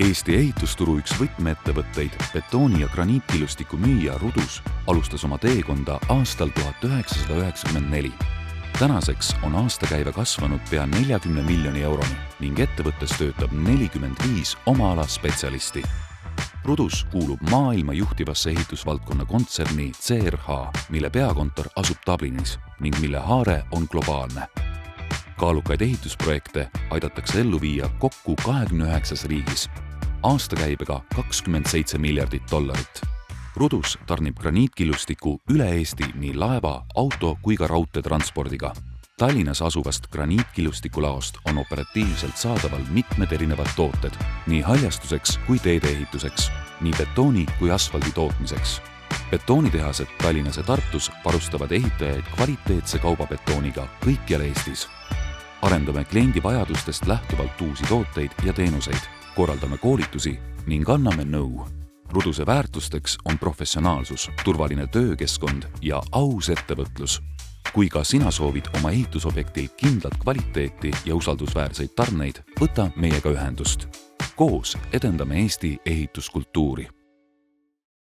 Eesti ehitusturu üks võtmeettevõtteid, betooni- ja graniitkilustiku müüja Rudus alustas oma teekonda aastal 1994. Tänaseks on aastakäive kasvanud pea 40 miljoni euroni ning ettevõttes töötab 45 oma ala spetsialisti. Rudus kuulub maailma juhtivasse ehitusvaldkonna kontserni CRH, mille peakontor asub Dublinis ning mille haare on globaalne. Kaalukaid ehitusprojekte aidatakse ellu viia kokku 29 riigis, aastakäibega 27 miljardit dollarit. Rudus tarnib graniitkilustiku üle Eesti nii laeva, auto kui ka raudteetranspordiga. Tallinnas asuvast graniitkillustikulaost on operatiivselt saadaval mitmed erinevad tooted, nii haljastuseks kui teedeehituseks, nii betooni kui asfaldi tootmiseks. Betoonitehased Tallinnas ja Tartus varustavad ehitajaid kvaliteetse kaubabetooniga kõikjal Eestis. Arendame kliendi vajadustest lähtuvalt uusi tooteid ja teenuseid, korraldame koolitusi ning anname nõu. Ruduse väärtusteks on professionaalsus, turvaline töökeskkond ja aus ettevõtlus. Kui ka sina soovid oma ehitusobjektil kindlat kvaliteeti ja usaldusväärseid tarneid, võta meiega ühendust. Koos edendame Eesti ehituskultuuri.